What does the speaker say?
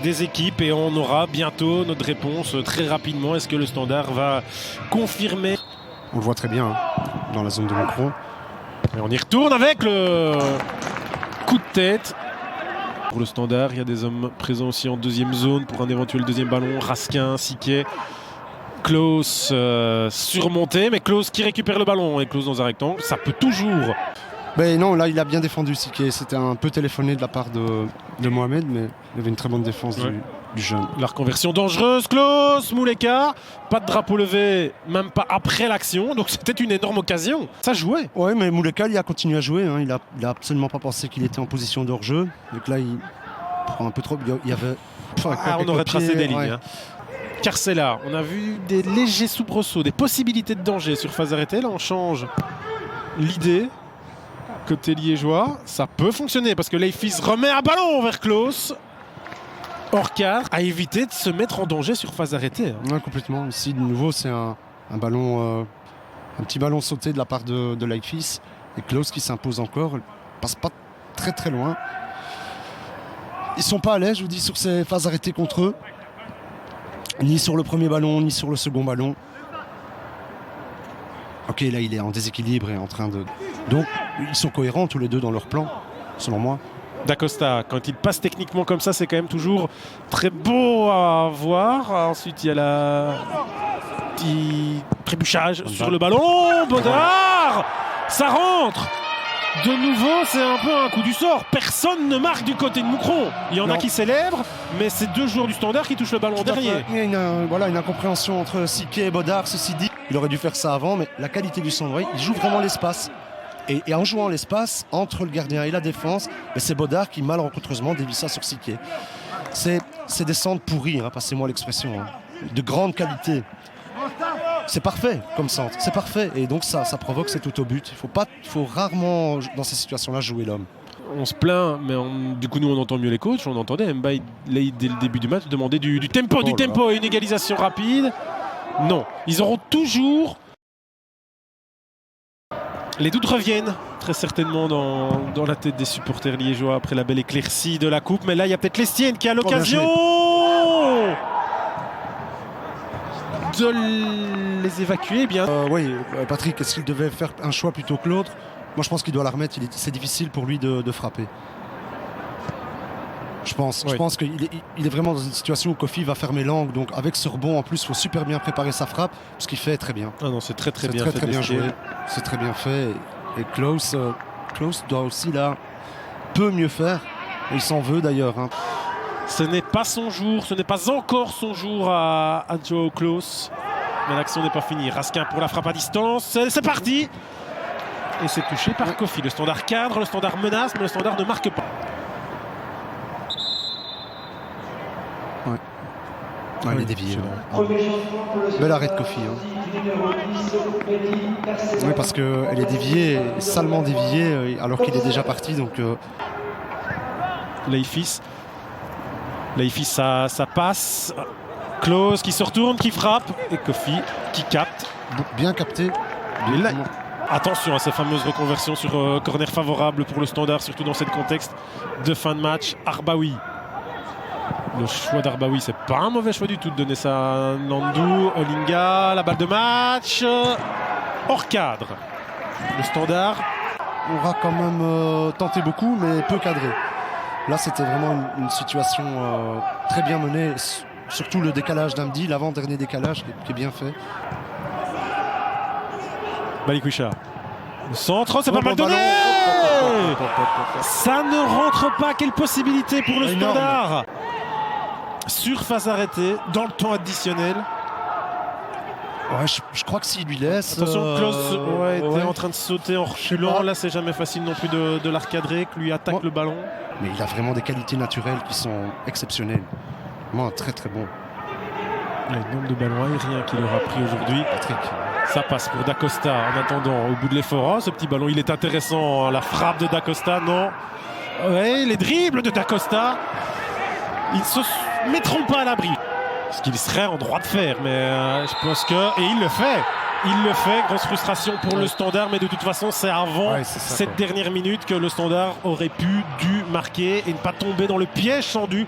des équipes et on aura bientôt notre réponse très rapidement. Est-ce que le Standard va confirmer? On le voit très bien hein, dans la zone de Mucron. Et on y retourne avec le coup de tête. Pour le Standard, il y a des hommes présents aussi en deuxième zone pour un éventuel deuxième ballon. Raskin, Siquet, Klaus surmonté, mais Klaus qui récupère le ballon et Klaus dans un rectangle, ça peut toujours. Ben non, là il a bien défendu Siquet. C'était un peu téléphoné de la part de Mohamed, mais il y avait une très bonne défense du jeune. La reconversion dangereuse, Klaus, Mouleka, pas de drapeau levé, même pas après l'action, donc c'était une énorme occasion. Ça jouait. Ouais, mais Mouleka il a continué à jouer. Hein. Il a absolument pas pensé qu'il était en position de hors-jeu. Donc là, il prend un peu trop. Il y avait. On aurait tracé des lignes. Hein. Carcella, on a vu des légers soubresauts, des possibilités de danger sur phase arrêtée. Là, on change l'idée. Côté liégeois, ça peut fonctionner parce que Leifis remet un ballon vers Klaus. Hors cadre, à éviter de se mettre en danger sur phase arrêtée. Hein. Ouais, complètement. Ici, de nouveau, c'est un ballon, un petit ballon sauté de la part de Leifis. Et Klaus qui s'impose encore. Il passe pas très très loin. Ils sont pas à l'aise, je vous dis, sur ces phases arrêtées contre eux. Ni sur le premier ballon, ni sur le second ballon. Ok, là, il est en déséquilibre et en train de... Donc, ils sont cohérents tous les deux dans leur plan, selon moi. D'Acosta, quand il passe techniquement comme ça, c'est quand même toujours très beau à voir. Ensuite, il y a la petit trébuchage sur le ballon. Bodard, ça rentre. De nouveau, c'est un peu un coup du sort. Personne ne marque du côté de Mucron. Il y en a qui célèbrent, mais c'est deux joueurs du Standard qui touchent le ballon derrière. Il y a une incompréhension entre Siquet et Bodard, ceci dit. Il aurait dû faire ça avant, mais la qualité du Standard, il joue vraiment l'espace. Et en jouant l'espace entre le gardien et la défense, c'est Bodard qui malencontreusement dévie ça sur Siquet. C'est des centres pourris, hein, passez-moi l'expression, hein, de grande qualité. C'est parfait comme centre, c'est parfait. Et donc ça provoque cet autobut. Il faut rarement, dans ces situations-là, jouer l'homme. On se plaint, mais du coup, nous, on entend mieux les coachs. On entendait Mbaye, dès le début du match, demander du tempo, et une égalisation rapide. Non, ils auront toujours... Les doutes reviennent très certainement dans la tête des supporters liégeois après la belle éclaircie de la coupe. Mais là, il y a peut-être Lestienne qui a l'occasion de les évacuer. Bien. Oui, Patrick, est-ce qu'il devait faire un choix plutôt que l'autre? Moi, je pense qu'il doit la remettre. C'est difficile pour lui de frapper. Je pense qu'il est vraiment dans une situation où Kofi va fermer l'angle. Donc, avec ce rebond, en plus, il faut super bien préparer sa frappe. Ce qu'il fait très bien. Ah non, c'est très bien fait. Très bien joué. C'est très bien fait. Et Klaus doit aussi, là, peu mieux faire. Et il s'en veut d'ailleurs. Hein. Ce n'est pas son jour. Ce n'est pas encore son jour à Joao Klaus. Mais l'action n'est pas finie. Raskin pour la frappe à distance. C'est parti. Et c'est touché par Kofi. Le Standard cadre, le Standard menace, mais le Standard ne marque pas. Ouais, il est dévié. Bel arrêt de Kofi. Hein. Oui, parce qu'elle est déviée, salement déviée, alors qu'il est déjà parti. Donc, Leifis, ça passe. Klaus qui se retourne, qui frappe. Et Kofi qui capte. Bien capté. Attention à ces fameuses reconversions sur corner favorable pour le Standard, surtout dans ce contexte de fin de match. Arbaoui. Le choix d'Arbaoui, c'est pas un mauvais choix du tout de donner ça à Nandou. Olinga, la balle de match. Hors cadre. Le Standard aura quand même tenté beaucoup, mais peu cadré. Là, c'était vraiment une situation très bien menée. Surtout le décalage d'Amdi, l'avant-dernier décalage qui est bien fait. Balikwisha. Le centre, c'est pas mal donné. Ça ne rentre pas. Quelle possibilité pour le Standard. Sur phase arrêtée, dans le temps additionnel. Ouais, je crois que s'il lui laisse... Attention, Klaus était en train de sauter en reculant. Là, c'est jamais facile non plus de la recadrer, que lui attaque le ballon. Mais il a vraiment des qualités naturelles qui sont exceptionnelles. Vraiment très très bon. Le nombre de ballons aériens qu'il aura pris aujourd'hui. Patrick. Ça passe pour D'Acosta en attendant au bout de l'effort. Ce petit ballon, il est intéressant. La frappe de D'Acosta, non. Ouais, les dribbles de D'Acosta. Ils ne se mettront pas à l'abri. Ce qu'il serait en droit de faire. Mais je pense que... Et il le fait. Il le fait. Grosse frustration pour le Standard. Mais de toute façon, c'est avant cette dernière minute que le Standard aurait dû marquer et ne pas tomber dans le piège tendu